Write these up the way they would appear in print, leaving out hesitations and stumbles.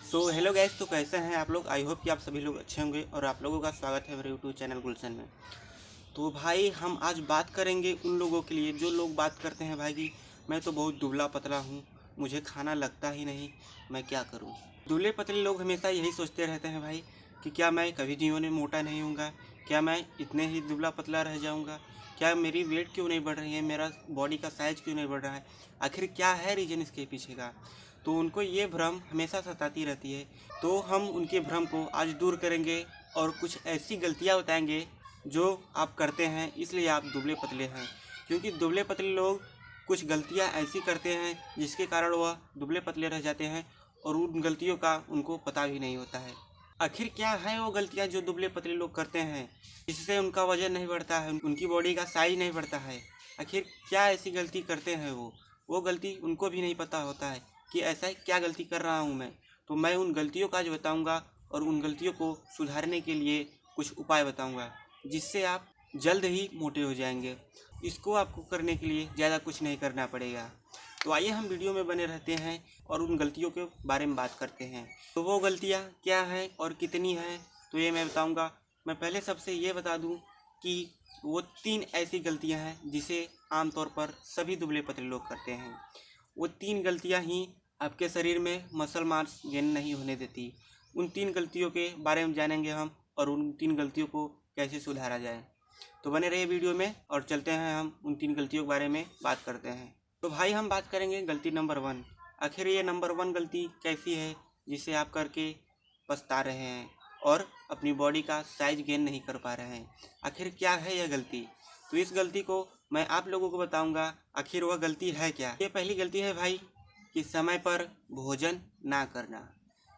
Hello guys, तो कैसे हैं आप लोग। आई होप कि आप सभी लोग अच्छे होंगे और आप लोगों का स्वागत है मेरे यूट्यूब चैनल गुलशन में। तो भाई हम आज बात करेंगे उन लोगों के लिए जो लोग बात करते हैं भाई कि मैं तो बहुत दुबला पतला हूँ, मुझे खाना लगता ही नहीं, मैं क्या करूँ। दुबले पतले लोग हमेशा यही सोचते रहते हैं भाई कि क्या मैं कभी जीवन में मोटा नहीं होऊंगा, क्या मैं इतने ही दुबला पतला रह जाऊँगा, क्या मेरी वेट क्यों नहीं बढ़ रही है, मेरा बॉडी का साइज़ क्यों नहीं बढ़ रहा है, आखिर क्या है रीज़न इसके पीछे का। तो उनको ये भ्रम हमेशा सताती रहती है। तो हम उनके भ्रम को आज दूर करेंगे और कुछ ऐसी गलतियाँ बताएंगे जो आप करते हैं इसलिए आप दुबले पतले हैं। क्योंकि दुबले पतले लोग कुछ गलतियाँ ऐसी करते हैं जिसके कारण वह दुबले पतले रह जाते हैं और उन गलतियों का उनको पता भी नहीं होता है। आखिर क्या है वो गलतियाँ जो दुबले पतले लोग करते हैं जिससे उनका वजन नहीं बढ़ता है, उनकी बॉडी का साइज नहीं बढ़ता है। आखिर क्या ऐसी गलती करते हैं वो गलती उनको भी नहीं पता होता है कि ऐसा क्या गलती कर रहा हूँ मैं। तो मैं उन गलतियों का आज बताऊँगा और उन गलतियों को सुधारने के लिए कुछ उपाय बताऊँगा जिससे आप जल्द ही मोटे हो जाएंगे। इसको आपको करने के लिए ज़्यादा कुछ नहीं करना पड़ेगा। तो आइए हम वीडियो में बने रहते हैं और उन गलतियों के बारे में बात करते हैं। तो वो गलतियाँ क्या हैं और कितनी हैं तो ये मैं बताऊँगा। मैं पहले सबसे ये बता दूँ कि वो 3 ऐसी गलतियाँ हैं जिसे आमतौर पर सभी दुबले पतले लोग करते हैं। वो 3 गलतियाँ ही आपके शरीर में मसल मास गेन नहीं होने देती। उन 3 गलतियों के बारे में जानेंगे हम और उन 3 गलतियों को कैसे सुधारा जाए। तो बने रहिए वीडियो में और चलते हैं हम उन 3 गलतियों के बारे में बात करते हैं। तो भाई हम बात करेंगे गलती नंबर 1। आखिर ये नंबर 1 गलती कैसी है जिसे आप करके पछता रहे हैं और अपनी बॉडी का साइज गेन नहीं कर पा रहे हैं। आखिर क्या है यह गलती, तो इस गलती को मैं आप लोगों को बताऊंगा आखिर वह गलती है क्या। ये पहली गलती है भाई कि समय पर भोजन ना करना।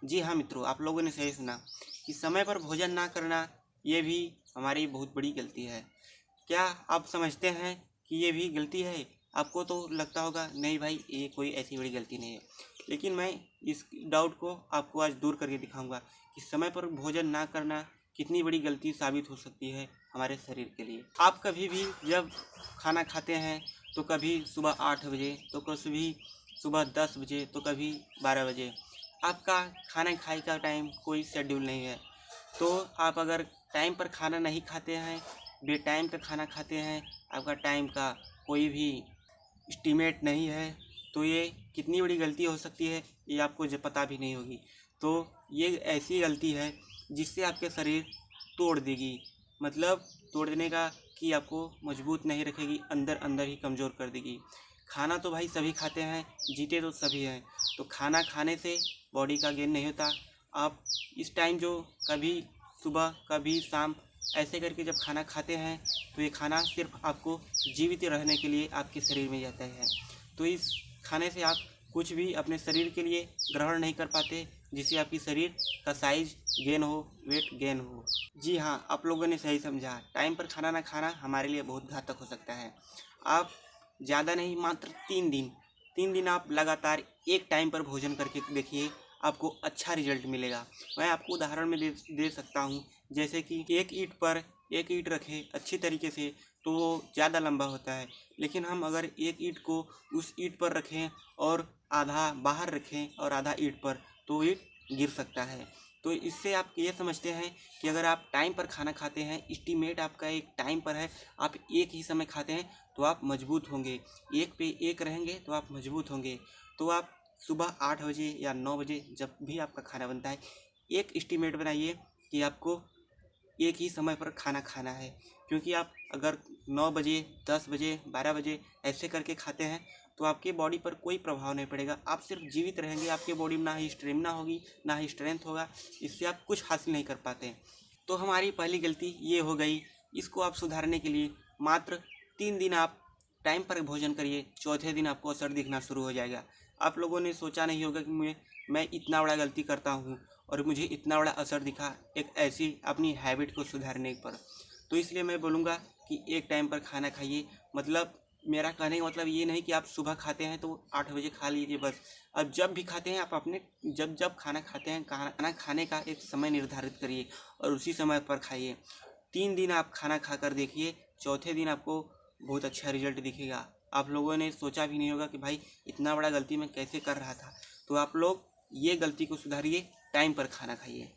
जी हाँ मित्रों, आप लोगों ने सही सुना कि समय पर भोजन ना करना ये भी हमारी बहुत बड़ी गलती है। क्या आप समझते हैं कि ये भी गलती है? आपको तो लगता होगा नहीं भाई ये कोई ऐसी बड़ी गलती नहीं है, लेकिन मैं इस डाउट को आपको आज दूर करके दिखाऊंगा कि समय पर भोजन ना करना कितनी बड़ी गलती साबित हो सकती है हमारे शरीर के लिए। आप कभी भी जब खाना खाते हैं तो कभी सुबह 8 बजे, तो कभी सुबह 10 बजे, तो कभी 12 बजे। आपका खाना खाने का टाइम कोई शेड्यूल नहीं है। तो आप अगर टाइम पर खाना नहीं खाते हैं, बेटाइम पे खाना खाते हैं, आपका टाइम का कोई भी एस्टीमेट नहीं है, तो ये कितनी बड़ी गलती हो सकती है ये आपको पता भी नहीं होगी। तो ये ऐसी गलती है जिससे आपके शरीर तोड़ देगी। मतलब तोड़ने का कि आपको मजबूत नहीं रखेगी, अंदर अंदर ही कमज़ोर कर देगी। खाना तो भाई सभी खाते हैं, जीते तो सभी हैं। तो खाना खाने से बॉडी का गेन नहीं होता। आप इस टाइम जो कभी सुबह कभी शाम ऐसे करके जब खाना खाते हैं तो ये खाना सिर्फ आपको जीवित रहने के लिए आपके शरीर में जाता है। तो इस खाने से आप कुछ भी अपने शरीर के लिए ग्रहण नहीं कर पाते जिससे आपकी शरीर का साइज गेन हो, वेट गेन हो। जी हाँ, आप लोगों ने सही समझा। टाइम पर खाना ना खाना हमारे लिए बहुत घातक हो सकता है। आप ज़्यादा नहीं, मात्र 3 दिन आप लगातार एक टाइम पर भोजन करके देखिए, आपको अच्छा रिजल्ट मिलेगा। मैं आपको उदाहरण में दे सकता हूँ। जैसे कि एक ईंट रखें अच्छी तरीके से तो वो ज़्यादा लंबा होता है, लेकिन हम अगर एक ईंट को उस ईंट पर रखें और आधा बाहर रखें और आधा ईंट पर, तो ईंट गिर सकता है। तो इससे आप ये समझते हैं कि अगर आप टाइम पर खाना खाते हैं, एस्टीमेट आपका एक टाइम पर है, आप एक ही समय खाते हैं तो आप मजबूत होंगे। एक पे एक रहेंगे तो आप मजबूत होंगे। तो आप सुबह 8 बजे या 9 बजे जब भी आपका खाना बनता है, एक एस्टीमेट बनाइए कि आपको एक ही समय पर खाना खाना है। क्योंकि आप अगर 9 बजे, 10 बजे, 12 बजे ऐसे करके खाते हैं तो आपके बॉडी पर कोई प्रभाव नहीं पड़ेगा। आप सिर्फ जीवित रहेंगे, आपके बॉडी में ना ही स्टेमिना होगी ना ही स्ट्रेंथ होगा, इससे आप कुछ हासिल नहीं कर पाते। तो हमारी पहली गलती ये हो गई। इसको आप सुधारने के लिए मात्र 3 दिन आप टाइम पर भोजन करिए, चौथे दिन आपको असर दिखना शुरू हो जाएगा। आप लोगों ने सोचा नहीं होगा कि मैं इतना बड़ा गलती करता हूँ और मुझे इतना बड़ा असर दिखा एक ऐसी अपनी हैबिट को सुधारने पर। तो इसलिए मैं बोलूँगा कि एक टाइम पर खाना खाइए। मतलब मेरा कहने का मतलब ये नहीं कि आप सुबह खाते हैं तो 8 बजे खा लीजिए बस। अब जब भी खाते हैं आप अपने जब जब खाना खाते हैं, खाना खाने का एक समय निर्धारित करिए और उसी समय पर खाइए। 3 दिन आप खाना खाकर देखिए, चौथे दिन आपको बहुत अच्छा रिजल्ट दिखेगा। आप लोगों ने सोचा भी नहीं होगा कि भाई इतना बड़ा गलती मैं कैसे कर रहा था। तो आप लोग ये गलती को सुधारिए टाइम पर खाना खाइए।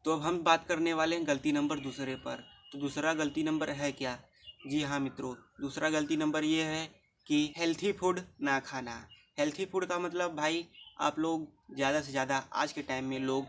तो अब हम बात करने वाले हैं गलती नंबर दूसरे पर। तो दूसरा गलती नंबर है क्या? जी हाँ मित्रों, दूसरा गलती नंबर ये है कि हेल्थी फूड ना खाना। हेल्थी फूड का मतलब भाई, आप लोग ज़्यादा से ज़्यादा आज के टाइम में लोग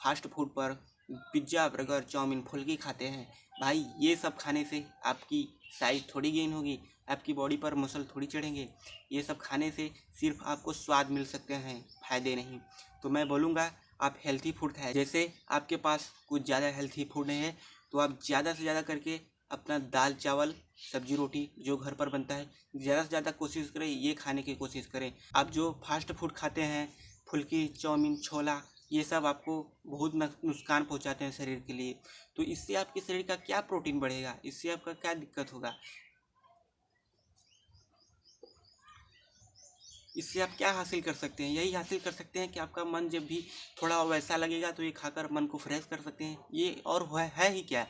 फास्ट फूड पर पिज्ज़ा, बर्गर, चाउमीन, फुल्की खाते हैं। भाई ये सब खाने से आपकी साइज़ थोड़ी गेन होगी, आपकी बॉडी पर मसल थोड़ी चढ़ेंगे। ये सब खाने से सिर्फ आपको स्वाद मिल सकते हैं, फ़ायदे नहीं। तो मैं बोलूँगा आप हेल्थी फूड खाएं। जैसे आपके पास कुछ ज़्यादा हेल्थी फूड है तो आप ज़्यादा से ज़्यादा करके अपना दाल चावल सब्जी रोटी जो घर पर बनता है ज़्यादा से ज़्यादा कोशिश करें, ये खाने की कोशिश करें। आप जो फास्ट फूड खाते हैं, फुल्की, चाउमीन, छोला, ये सब आपको बहुत नुकसान पहुंचाते हैं शरीर के लिए। तो इससे आपके शरीर का क्या प्रोटीन बढ़ेगा, इससे आपका क्या दिक्कत होगा? इससे आप क्या हासिल कर सकते हैं? यही हासिल कर सकते हैं कि आपका मन जब भी थोड़ा वैसा लगेगा तो ये खाकर मन को फ्रेश कर सकते हैं। ये और है ही क्या,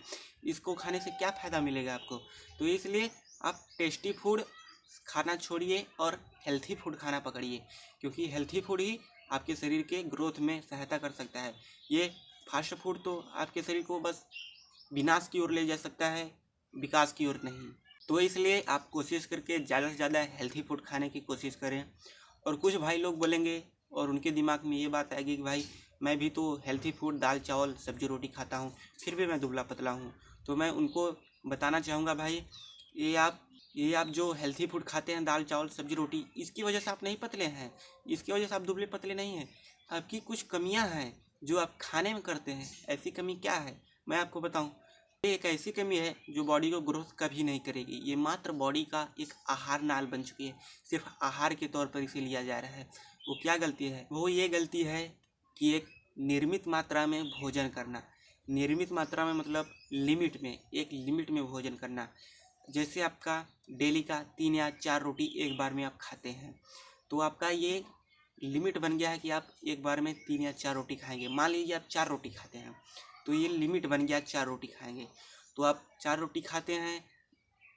इसको खाने से क्या फ़ायदा मिलेगा आपको? तो इसलिए आप टेस्टी फूड खाना छोड़िए और हेल्थी फूड खाना पकड़िए, क्योंकि हेल्थी फूड ही आपके शरीर के ग्रोथ में सहायता कर सकता है। ये फास्ट फूड तो आपके शरीर को बस विनाश की ओर ले जा सकता है, विकास की ओर नहीं। तो इसलिए आप कोशिश करके ज़्यादा से ज़्यादा हेल्थी फूड खाने की कोशिश करें। और कुछ भाई लोग बोलेंगे और उनके दिमाग में ये बात आएगी कि भाई मैं भी तो हेल्थी फूड दाल चावल सब्जी रोटी खाता हूँ, फिर भी मैं दुबला पतला हूँ। तो मैं उनको बताना चाहूँगा भाई, ये आप जो हेल्थी फूड खाते हैं दाल चावल सब्जी रोटी, इसकी वजह से आप नहीं पतले हैं, इसकी वजह से आप दुबले पतले नहीं हैं। आपकी कुछ कमियां हैं जो आप खाने में करते हैं। ऐसी कमी क्या है मैं आपको बताऊं। ये एक ऐसी कमी है जो बॉडी को ग्रोथ कभी नहीं करेगी। ये मात्र बॉडी का एक आहार नाल बन चुकी है, सिर्फ आहार के तौर पर इसे लिया जा रहा है। वो क्या गलती है? वो ये गलती है कि एक निर्मित मात्रा में भोजन करना। निर्मित मात्रा में मतलब लिमिट में, एक लिमिट में भोजन करना। जैसे आपका डेली का 3 या 4 रोटी एक बार में आप खाते हैं, तो आपका ये लिमिट बन गया है कि आप एक बार में 3 या 4 रोटी खाएंगे। मान लीजिए आप 4 रोटी खाते हैं, तो ये लिमिट बन गया 4 रोटी खाएंगे। तो आप 4 रोटी खाते हैं,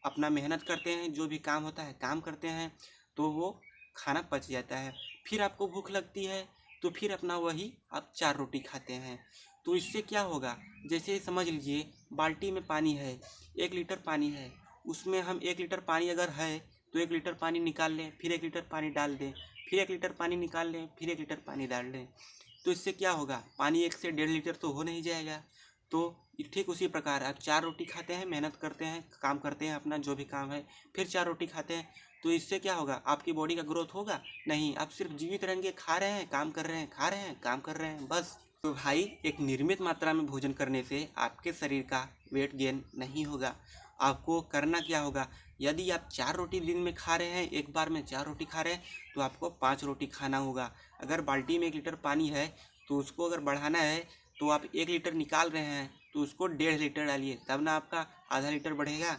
अपना मेहनत करते हैं, जो भी काम होता है काम करते हैं, तो वो खाना पच जाता है। फिर आपको भूख लगती है तो फिर अपना वही आप 4 रोटी खाते हैं। तो इससे क्या होगा? जैसे समझ लीजिए बाल्टी में पानी है, 1 लीटर पानी है, उसमें हम 1 लीटर पानी अगर है तो 1 लीटर पानी निकाल लें, फिर 1 लीटर पानी डाल दें, फिर 1 लीटर पानी निकाल लें, फिर 1 लीटर पानी डाल दें। तो इससे क्या होगा? पानी 1 से 1.5 लीटर तो हो नहीं जाएगा। तो ठीक उसी प्रकार आप 4 रोटी खाते हैं, मेहनत करते हैं, काम करते हैं अपना जो भी काम है, फिर 4 रोटी खाते हैं, तो इससे क्या होगा? आपकी बॉडी का ग्रोथ होगा नहीं। आप सिर्फ जीवित रहेंगे, खा रहे हैं काम कर रहे हैं, खा रहे हैं काम कर रहे हैं, बस। तो भाई एक निर्मित मात्रा में भोजन करने से आपके शरीर का वेट गेन नहीं होगा। आपको करना क्या होगा? यदि आप 4 रोटी दिन में खा रहे हैं, एक बार में 4 रोटी खा रहे हैं, तो आपको 5 रोटी खाना होगा। अगर बाल्टी में 1 लीटर पानी है तो उसको अगर बढ़ाना है तो आप 1 लीटर निकाल रहे हैं तो उसको 1.5 लीटर डालिए, तब ना आपका आधा लीटर बढ़ेगा।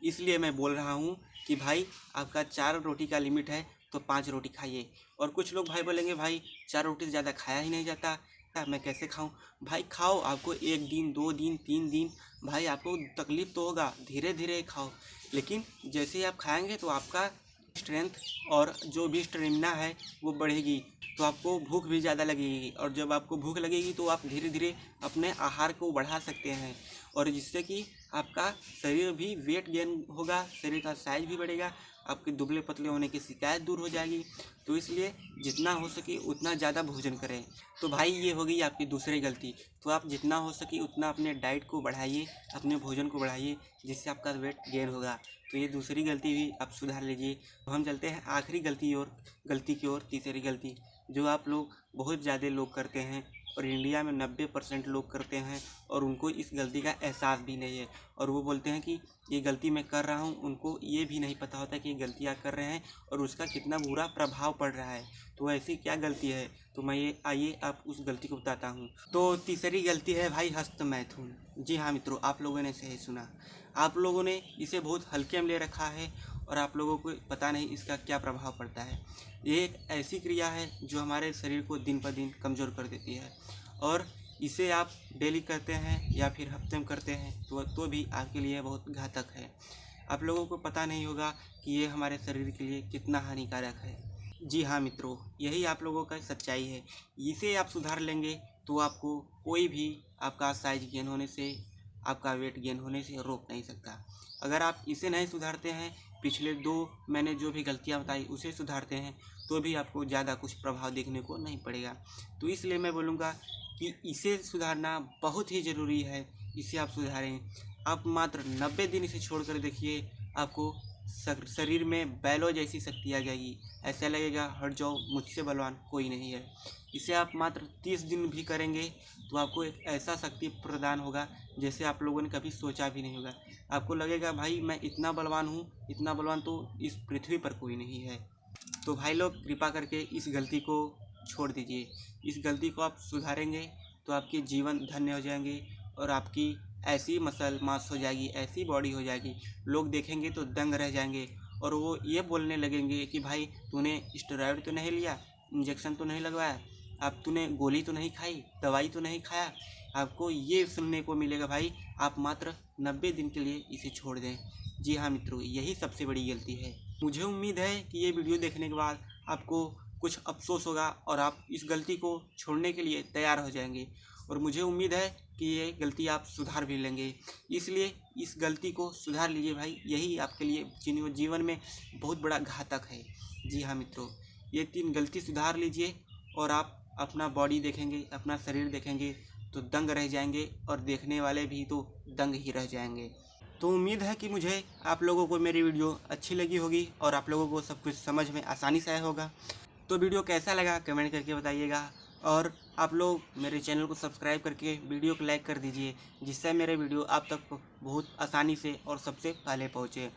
इसलिए मैं बोल रहा हूँ कि भाई आपका 4 रोटी का लिमिट है तो 5 रोटी खाइए। और कुछ लोग भाई बोलेंगे भाई 4 रोटी से ज़्यादा खाया ही नहीं जाता, मैं कैसे खाऊं? भाई खाओ, आपको 1 दिन 2 दिन 3 दिन, भाई आपको तकलीफ़ तो होगा, धीरे धीरे खाओ। लेकिन जैसे ही आप खाएंगे तो आपका स्ट्रेंथ और जो भी स्टेमिना है वो बढ़ेगी, तो आपको भूख भी ज़्यादा लगेगी। और जब आपको भूख लगेगी तो आप धीरे धीरे अपने आहार को बढ़ा सकते हैं, और जिससे कि आपका शरीर भी वेट गेन होगा, शरीर का साइज भी बढ़ेगा, आपके दुबले पतले होने की शिकायत दूर हो जाएगी। तो इसलिए जितना हो सके उतना ज़्यादा भोजन करें। तो भाई ये होगी आपकी दूसरी गलती। तो आप जितना हो सके उतना अपने डाइट को बढ़ाइए, अपने भोजन को बढ़ाइए, जिससे आपका वेट गेन होगा। तो ये दूसरी गलती भी आप सुधार लीजिए। तो हम चलते हैं आखिरी गलती की ओर, तीसरी गलती जो आप लोग बहुत ज़्यादा लोग करते हैं, और इंडिया में 90% लोग करते हैं, और उनको इस गलती का एहसास भी नहीं है, और वो बोलते हैं कि ये गलती मैं कर रहा हूँ। उनको ये भी नहीं पता होता कि ये गलतियाँ कर रहे हैं और उसका कितना बुरा प्रभाव पड़ रहा है। तो ऐसी क्या गलती है? तो मैं ये आइए आप उस गलती को बताता हूँ। तो तीसरी गलती है भाई हस्तमैथुन। जी हाँ मित्रों, आप लोगों ने सही सुना। आप लोगों ने इसे बहुत हल्के में ले रखा है और आप लोगों को पता नहीं इसका क्या प्रभाव पड़ता है। ये एक ऐसी क्रिया है जो हमारे शरीर को दिन पर दिन कमज़ोर कर देती है, और इसे आप डेली करते हैं या फिर हफ्ते में करते हैं तो भी आपके लिए बहुत घातक है। आप लोगों को पता नहीं होगा कि ये हमारे शरीर के लिए कितना हानिकारक है। जी हाँ मित्रों, यही आप लोगों का सच्चाई है। इसे आप सुधार लेंगे तो आपको कोई भी आपका साइज गेन होने से, आपका वेट गेन होने से रोक नहीं सकता। अगर आप इसे नहीं सुधारते हैं, पिछले 2 मैंने जो भी गलतियाँ बताई उसे सुधारते हैं, तो भी आपको ज़्यादा कुछ प्रभाव देखने को नहीं पड़ेगा। तो इसलिए मैं बोलूँगा कि इसे सुधारना बहुत ही ज़रूरी है। इसे आप सुधारें। आप मात्र 90 दिन इसे छोड़ कर देखिए, आपको शरीर में बैलों जैसी शक्ति आ जाएगी। ऐसा लगेगा हट जाओ, मुझसे बलवान कोई नहीं है। इसे आप मात्र 30 दिन भी करेंगे तो आपको एक ऐसा शक्ति प्रदान होगा जैसे आप लोगों ने कभी सोचा भी नहीं होगा। आपको लगेगा भाई मैं इतना बलवान हूँ, इतना बलवान तो इस पृथ्वी पर कोई नहीं है। तो भाई लोग कृपा करके इस गलती को छोड़ दीजिए। इस गलती को आप सुधारेंगे तो आपके जीवन धन्य हो जाएंगे और आपकी ऐसी मसल मास हो जाएगी, ऐसी बॉडी हो जाएगी, लोग देखेंगे तो दंग रह जाएंगे और वो ये बोलने लगेंगे कि भाई तूने स्टेरॉयड तो नहीं लिया, इंजेक्शन तो नहीं लगवाया, अब तूने गोली तो नहीं खाई, दवाई तो नहीं खाया। आपको ये सुनने को मिलेगा भाई आप मात्र 90 दिन के लिए इसे छोड़ दें। जी हाँ मित्रों, यही सबसे बड़ी गलती है। मुझे उम्मीद है कि ये वीडियो देखने के बाद आपको कुछ अफसोस होगा और आप इस गलती को छोड़ने के लिए तैयार हो जाएंगे और मुझे उम्मीद है कि ये गलती आप सुधार भी लेंगे। इसलिए इस गलती को सुधार लीजिए भाई, यही आपके लिए जीवन में बहुत बड़ा घातक है। जी हाँ मित्रों, ये 3 गलती सुधार लीजिए और आप अपना बॉडी देखेंगे, अपना शरीर देखेंगे तो दंग रह जाएंगे और देखने वाले भी तो दंग ही रह जाएंगे। तो उम्मीद है कि मुझे आप लोगों को मेरी वीडियो अच्छी लगी होगी और आप लोगों को सब कुछ समझ में आसानी से आया होगा। तो वीडियो कैसा लगा कमेंट करके बताइएगा और आप लोग मेरे चैनल को सब्सक्राइब करके वीडियो को लाइक कर दीजिए, जिससे मेरे वीडियो आप तक बहुत आसानी से और सबसे पहले पहुँचे।